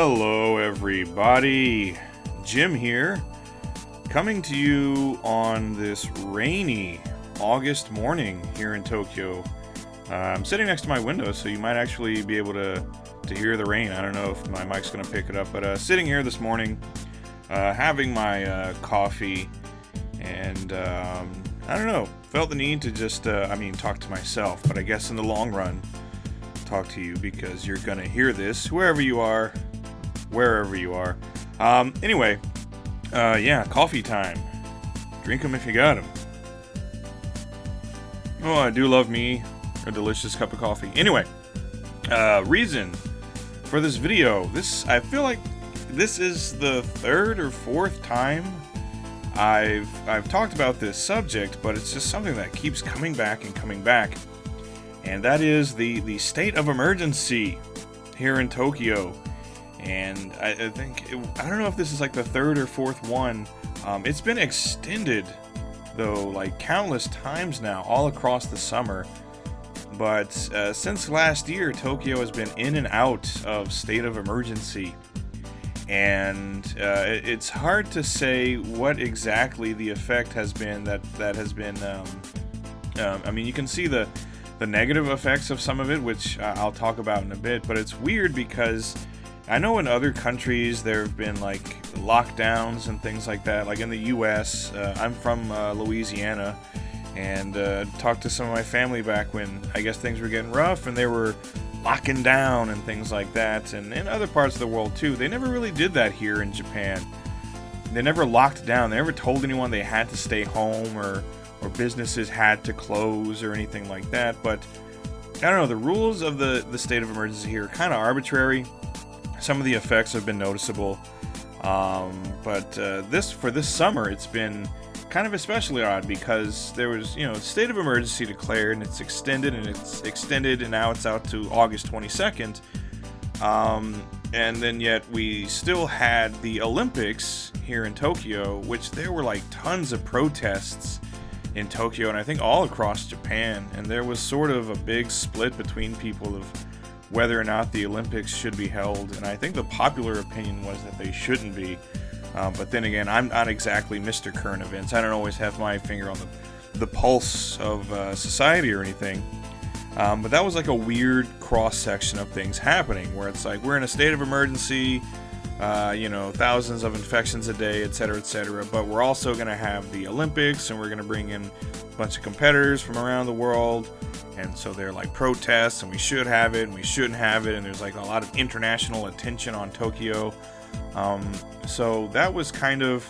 Hello everybody, Jim here, coming to you on this rainy August morning here in Tokyo. I'm sitting next to my window, so you might actually be able to hear the rain. I don't know if my mic's going to pick it up, but sitting here this morning, having my coffee, and I don't know, felt the need to just, talk to myself, but I guess in the long run, talk to you because you're going to hear this wherever you are. Anyway, coffee time. Drink them if you got them. Oh, I do love me a delicious cup of coffee. Anyway, reason for this video. I feel like this is the third or fourth time I've talked about this subject, but it's just something that keeps coming back, and that is the state of emergency here in Tokyo. And I don't know if this is like the third or fourth one. It's been extended, though, like countless times now, all across the summer. But since last year, Tokyo has been in and out of state of emergency. And it's hard to say what exactly the effect has been that has been... you can see the negative effects of some of it, which I'll talk about in a bit. But it's weird because... I know in other countries there have been like lockdowns and things like that, like in the US. I'm from Louisiana, and talked to some of my family back when I guess things were getting rough and they were locking down and things like that. And in other parts of the world too. They never really did that here in Japan. They never locked down. They never told anyone they had to stay home or businesses had to close or anything like that. But I don't know, the rules of the state of emergency here are kind of arbitrary. Some of the effects have been noticeable, but for this summer, it's been kind of especially odd because there was, state of emergency declared, and it's extended, and now it's out to August 22nd, and then yet we still had the Olympics here in Tokyo, which there were like tons of protests in Tokyo, and I think all across Japan, and there was sort of a big split between people of whether or not the Olympics should be held, and I think the popular opinion was that they shouldn't be. But then again, I'm not exactly Mr. Current Events. I don't always have my finger on the pulse of society or anything. But that was like a weird cross-section of things happening, where it's like we're in a state of emergency, thousands of infections a day, etc., but we're also going to have the Olympics, and we're going to bring in a bunch of competitors from around the world. And so they're like protests, and we should have it, and we shouldn't have it, and there's like a lot of international attention on Tokyo. So that was kind of,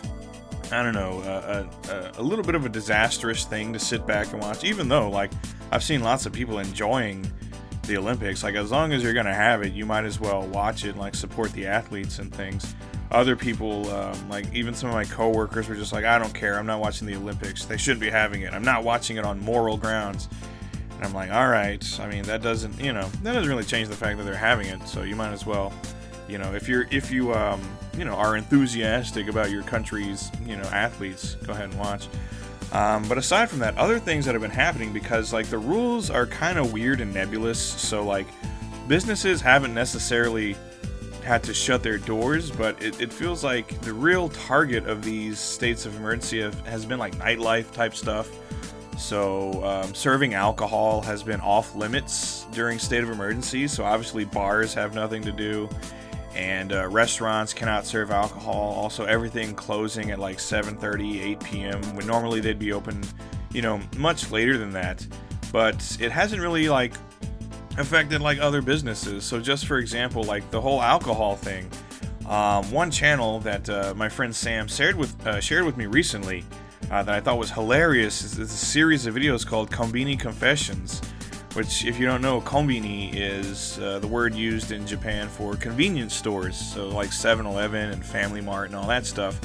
I don't know, a little bit of a disastrous thing to sit back and watch, even though, like, I've seen lots of people enjoying the Olympics. Like, as long as you're going to have it, you might as well watch it and, like, support the athletes and things. Other people, like, even some of my coworkers were just like, I don't care, I'm not watching the Olympics. They shouldn't be having it. I'm not watching it on moral grounds. And I'm like, all right, that doesn't really change the fact that they're having it. So you might as well, if you are enthusiastic about your country's, athletes, go ahead and watch. But aside from that, other things that have been happening, because like the rules are kind of weird and nebulous. So like businesses haven't necessarily had to shut their doors, but it feels like the real target of these states of emergency has been like nightlife type stuff. So serving alcohol has been off limits during state of emergency, so obviously bars have nothing to do, and restaurants cannot serve alcohol. Also, everything closing at like 7:30, 8 p.m. when normally they'd be open, much later than that. But it hasn't really like affected like other businesses. So just for example, like the whole alcohol thing, one channel that my friend Sam shared with me recently, that I thought was hilarious is a series of videos called Konbini Confessions, which, if you don't know, konbini is the word used in Japan for convenience stores, so like 7-Eleven and Family Mart and all that stuff.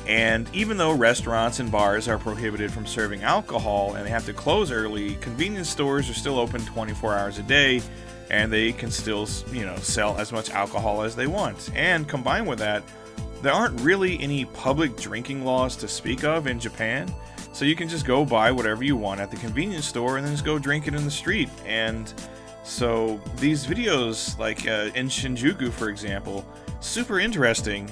And even though restaurants and bars are prohibited from serving alcohol and they have to close early, convenience stores are still open 24 hours a day, and they can still, sell as much alcohol as they want. And combined with that, there aren't really any public drinking laws to speak of in Japan, so you can just go buy whatever you want at the convenience store and then just go drink it in the street. And So these videos, like in Shinjuku, for example, super interesting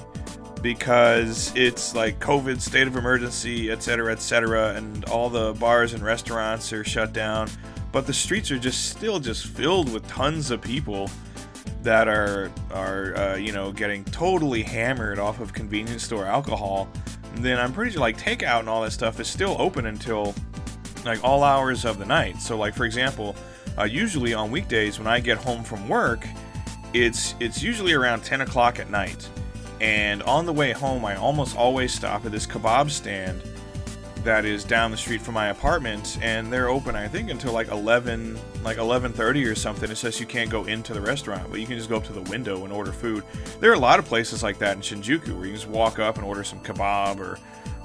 because it's like COVID state of emergency, etc., etc., and all the bars and restaurants are shut down, but the streets are still filled with tons of people that are getting totally hammered off of convenience store alcohol. And then I'm pretty sure like takeout and all that stuff is still open until like all hours of the night. So like, for example, usually on weekdays when I get home from work, it's usually around 10 o'clock at night. And on the way home, I almost always stop at this kebab stand that is down the street from my apartment, and they're open, I think, until like 11:30 or something. It says you can't go into the restaurant, but you can just go up to the window and order food. There are a lot of places like that in Shinjuku where you can just walk up and order some kebab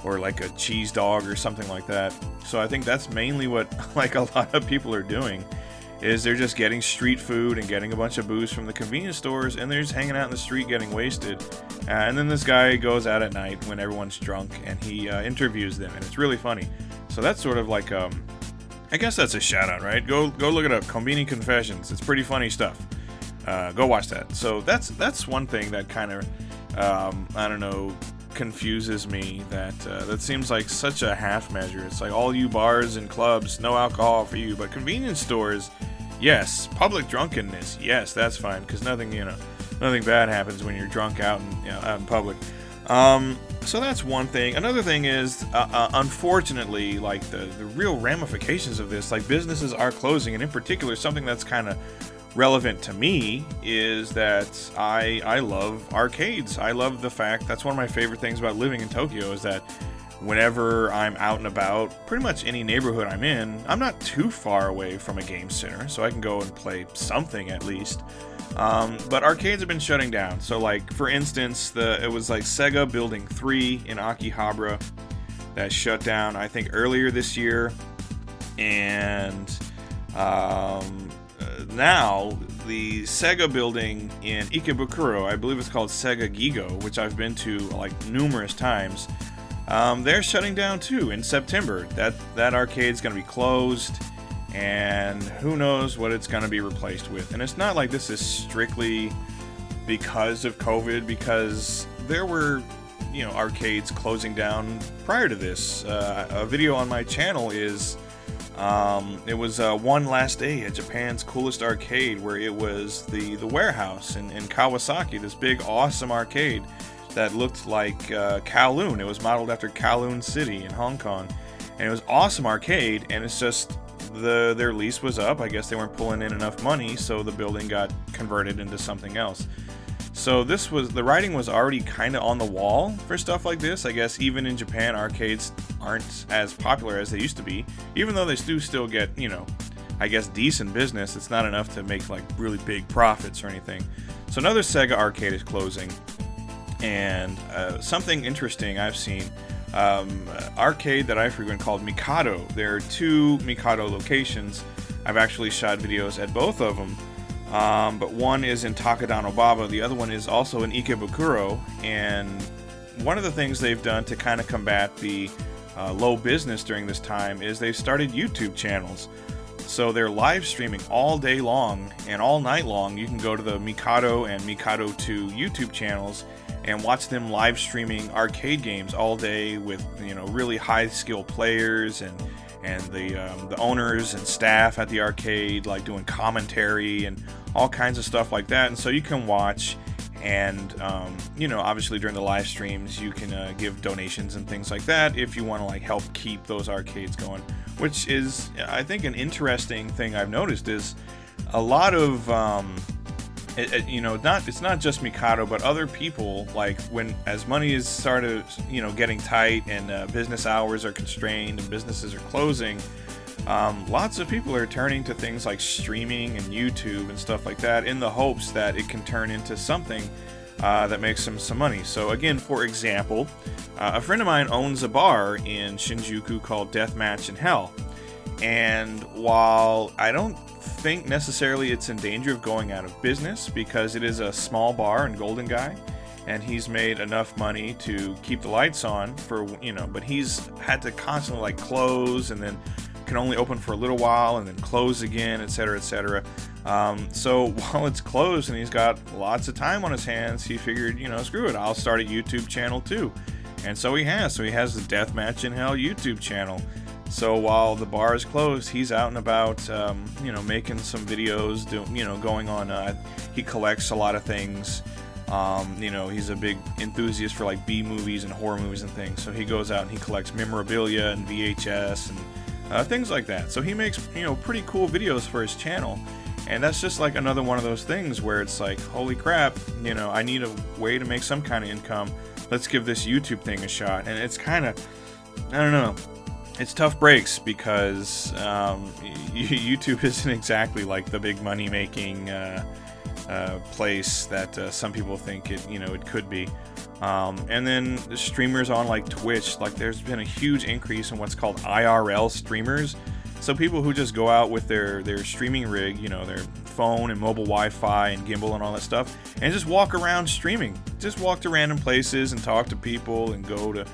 or like a cheese dog or something like that. So I think that's mainly what like a lot of people are doing, is they're just getting street food and getting a bunch of booze from the convenience stores, and they're just hanging out in the street getting wasted. And then this guy goes out at night when everyone's drunk, and he interviews them, and it's really funny. So that's sort of like, I guess that's a shout out, right? Go look it up, Konbini Confessions. It's pretty funny stuff. Go watch that. So that's one thing that kind of, I don't know, confuses me. That seems like such a half measure. It's like all you bars and clubs, no alcohol for you, but convenience stores, yes. Public drunkenness, yes, that's fine, because nothing bad happens when you're drunk out in public. So that's one thing. Another thing is, unfortunately, like the real ramifications of this, like businesses are closing, and in particular, something that's kind of relevant to me is that I love arcades. I love the fact, that's one of my favorite things about living in Tokyo, is that whenever I'm out and about, pretty much any neighborhood I'm in, I'm not too far away from a game center, so I can go and play something at least. But arcades have been shutting down. So like, for instance, it was like Sega Building 3 in Akihabara that shut down, I think, earlier this year. And now the Sega building in Ikebukuro, I believe it's called Sega Gigo, which I've been to like numerous times, they're shutting down too in September. That arcade's going to be closed, and who knows what it's going to be replaced with. And it's not like this is strictly because of COVID, because there were arcades closing down prior to this. A video on my channel is it was One Last Day at Japan's Coolest Arcade, where it was the warehouse in Kawasaki, this big awesome arcade that looked like Kowloon. It was modeled after Kowloon City in Hong Kong, and it was awesome arcade. And it's just their lease was up. I guess they weren't pulling in enough money, so the building got converted into something else. So the writing was already kind of on the wall for stuff like this. I guess even in Japan, arcades aren't as popular as they used to be, even though they do still get, I guess, decent business. It's not enough to make like really big profits or anything. So another Sega arcade is closing. And something interesting I've seen, arcade that I frequent called Mikado. There are 2 Mikado locations. I've actually shot videos at both of them. But one is in Takadanobaba, the other one is also in Ikebukuro, and one of the things they've done to kind of combat the low business during this time is they've started YouTube channels. So they're live streaming all day long and all night long. You can go to the Mikado and Mikado 2 YouTube channels and watch them live streaming arcade games all day with really high skill players and the owners and staff at the arcade, like doing commentary and all kinds of stuff like that. And so you can watch, and obviously during the live streams you can give donations and things like that if you want to like help keep those arcades going. Which is, I think, an interesting thing I've noticed is a lot of it's not just Mikado, but other people, like as money is started, getting tight and business hours are constrained and businesses are closing, lots of people are turning to things like streaming and YouTube and stuff like that in the hopes that it can turn into something that makes them some money. So again, for example, a friend of mine owns a bar in Shinjuku called Deathmatch in Hell. And while I don't think necessarily it's in danger of going out of business, because it is a small bar in Golden Guy, and he's made enough money to keep the lights on for, but he's had to constantly like close and then can only open for a little while and then close again, etc., etc. So while it's closed and he's got lots of time on his hands, he figured, you know, screw it, I'll start a YouTube channel too. And so he has. So he has the Deathmatch in Hell YouTube channel. So while the bar is closed, he's out and about, you know, making some videos, going on. He collects a lot of things. You know, he's a big enthusiast for like B movies and horror movies and things. So he goes out and he collects memorabilia and VHS and things like that. So he makes, you know, pretty cool videos for his channel. And that's just like another one of those things where it's like, holy crap, you know, I need a way to make some kind of income. Let's give this YouTube thing a shot. And it's kind of, I don't know, it's tough breaks because YouTube isn't exactly like the big money making place that some people think it, you know, it could be. And then the streamers on like Twitch, like there's been a huge increase in what's called IRL streamers. So people who just go out with their streaming rig, you know, their phone and mobile Wi-Fi and gimbal and all that stuff, and just walk around streaming. Just walk to random places and talk to people and go to,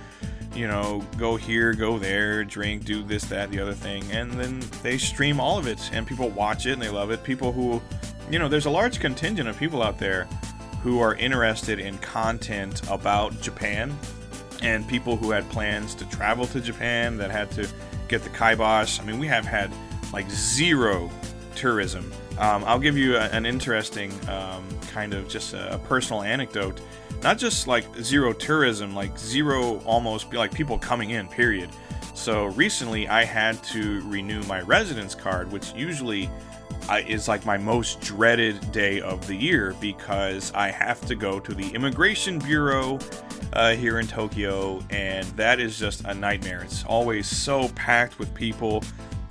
you know, go here, go there, drink, do this, that, the other thing. And then they stream all of it and people watch it and they love it. People who, you know, there's a large contingent of people out there who are interested in content about Japan, and people who had plans to travel to Japan that had to get the kibosh. I mean, we have had like zero tourism. I'll give you an interesting kind of just a personal anecdote. Not just like zero tourism, like zero almost like people coming in, period. So recently I had to renew my residence card, which usually is like my most dreaded day of the year because I have to go to the Immigration Bureau here in Tokyo, and that is just a nightmare. It's always so packed with people,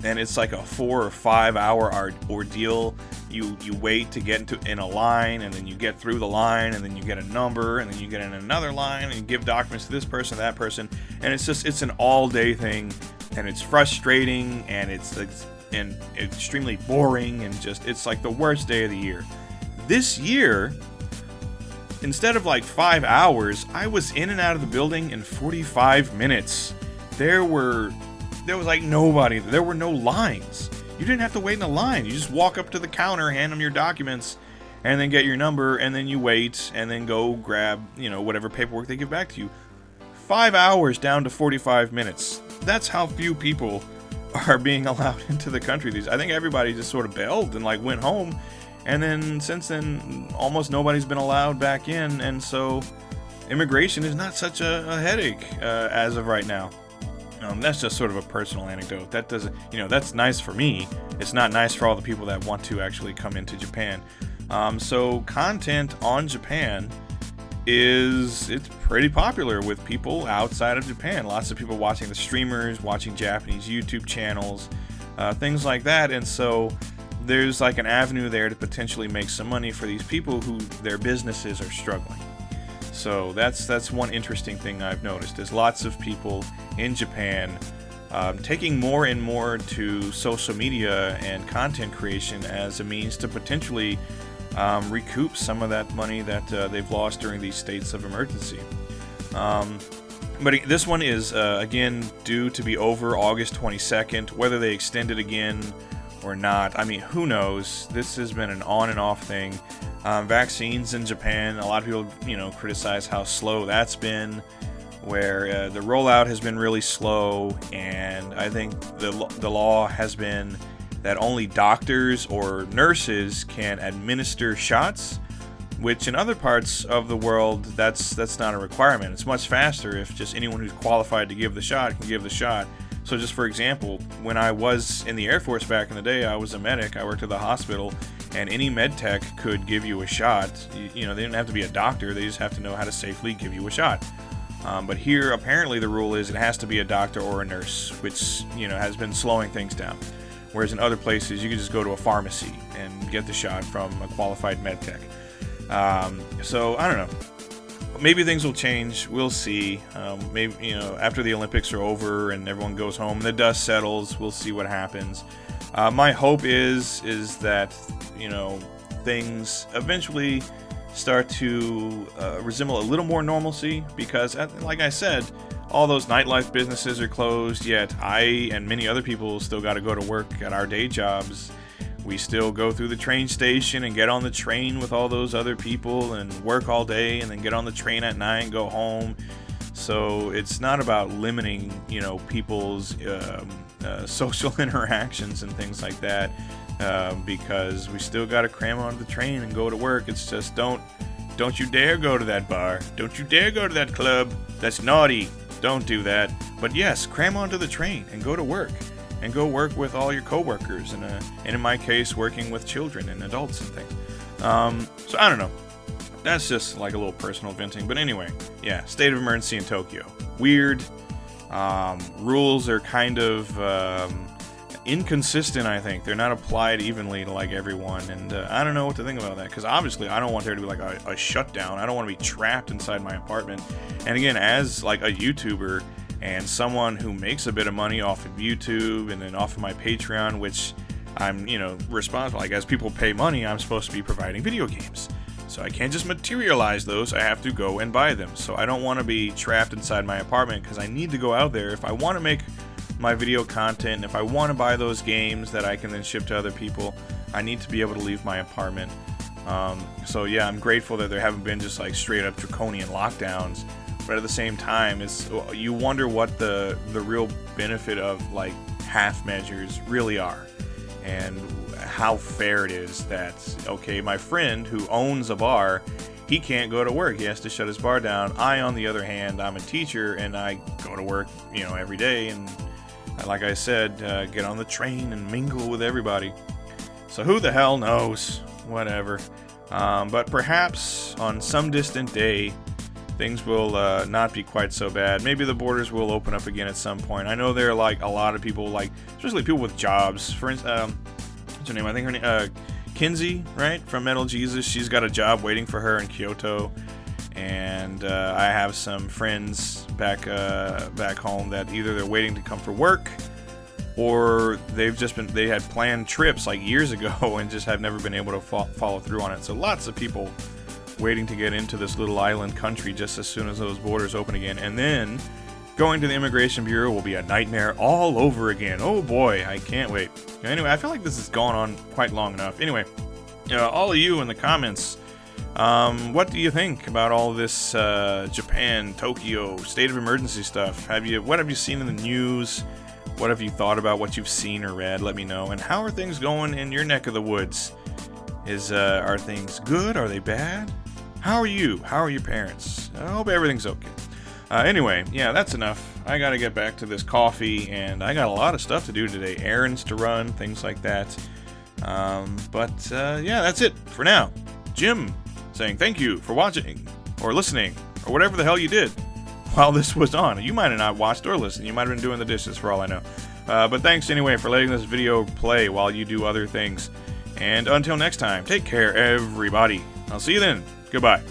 and it's like a 4 or 5 hour ordeal. You wait to get in a line, and then you get through the line, and then you get a number, and then you get in another line, and you give documents to this person, that person, and it's an all-day thing, and it's frustrating, and it's extremely boring, and just it's like the worst day of the year. This year, instead of like 5 hours, I was in and out of the building in 45 minutes. There was like nobody. There were no lines. You didn't have to wait in a line. You just walk up to the counter, hand them your documents, and then get your number, and then you wait, and then go grab, you know, whatever paperwork they give back to you. 5 hours down to 45 minutes. That's how few people are being allowed into the country. I think everybody just sort of bailed and like went home, and then since then almost nobody's been allowed back in, and so immigration is not such a headache as of right now. That's just sort of a personal anecdote. That doesn't, you know, that's nice for me. It's not nice for all the people that want to actually come into Japan. So content on Japan it's pretty popular with people outside of Japan. Lots of people watching the streamers, watching Japanese YouTube channels, things like that. And so there's like an avenue there to potentially make some money for these people who their businesses are struggling. So that's one interesting thing I've noticed. There's lots of people in Japan taking more and more to social media and content creation as a means to potentially recoup some of that money that they've lost during these states of emergency. But this one is, again, due to be over August 22nd. Whether they extend it again or not, I mean, who knows? This has been an on and off thing. Vaccines in Japan, a lot of people, you know, criticize how slow that's been, where the rollout has been really slow, and I think the law has been that only doctors or nurses can administer shots, which in other parts of the world, that's not a requirement. It's much faster if just anyone who's qualified to give the shot can give the shot. So just for example, when I was in the Air Force back in the day, I was a medic. I worked at the hospital, and any med tech could give you a shot. You know, they didn't have to be a doctor. They just have to know how to safely give you a shot. But here, apparently the rule is it has to be a doctor or a nurse, which, you know, has been slowing things down. Whereas in other places, you can just go to a pharmacy and get the shot from a qualified med tech. So I don't know. Maybe things will change. We'll see. Maybe, you know, after the Olympics are over and everyone goes home, the dust settles. We'll see what happens. My hope is that, you know, things eventually start to resemble a little more normalcy, because, like I said, all those nightlife businesses are closed, yet I and many other people still got to go to work at our day jobs. We still go through the train station and get on the train with all those other people and work all day and then get on the train at night and go home. So it's not about limiting, people's social interactions and things like that, because we still got to cram onto the train and go to work. It's just don't you dare go to that bar. Don't you dare go to that club. That's naughty. Don't do that. But yes, cram onto the train and go to work. And go work with all your coworkers, and in my case, working with children and adults and things. So I don't know. That's just like a little personal venting. But anyway, yeah, state of emergency in Tokyo. Weird. Rules are kind of inconsistent, I think. They're not applied evenly to like everyone, and I don't know what to think about that, because obviously I don't want there to be like a shutdown. I don't want to be trapped inside my apartment. And again, as like a YouTuber and someone who makes a bit of money off of YouTube and then off of my Patreon, which I'm, responsible. Like, as people pay money, I'm supposed to be providing video games. So I can't just materialize those. I have to go and buy them. So I don't want to be trapped inside my apartment, because I need to go out there if I want to make my video content. And if I want to buy those games that I can then ship to other people, I need to be able to leave my apartment. So yeah, I'm grateful that there haven't been just like straight up draconian lockdowns. But at the same time, you wonder what the real benefit of like half measures really are, and how fair it is that, okay, my friend who owns a bar, he can't go to work. He has to shut his bar down. I, on the other hand, I'm a teacher and I go to work, every day, and like I said, get on the train and mingle with everybody. So who the hell knows? Whatever. But perhaps on some distant day, things will not be quite so bad. Maybe the borders will open up again at some point. I know there are like a lot of people, like especially people with jobs. For instance, what's her name? I think her name, Kinsey, right, from Metal Jesus. She's got a job waiting for her in Kyoto, and I have some friends back home that either they're waiting to come for work, or they had planned trips like years ago and just have never been able to follow through on it. So lots of people waiting to get into this little island country just as soon as those borders open again. And then going to the Immigration Bureau will be a nightmare all over again. Oh boy, I can't wait. Anyway, I feel like this has gone on quite long enough. Anyway, all of you in the comments, what do you think about all this Japan, Tokyo, state of emergency stuff? What have you seen in the news? What have you thought about what you've seen or read? Let me know. And how are things going in your neck of the woods? Are things good? Are they bad? How are you? How are your parents? I hope everything's okay. Anyway, yeah, that's enough. I gotta get back to this coffee, and I got a lot of stuff to do today. Errands to run, things like that. Yeah, that's it for now. Jim saying thank you for watching, or listening, or whatever the hell you did while this was on. You might have not watched or listened. You might have been doing the dishes for all I know. But thanks anyway for letting this video play while you do other things. And until next time, take care, everybody. I'll see you then. Goodbye.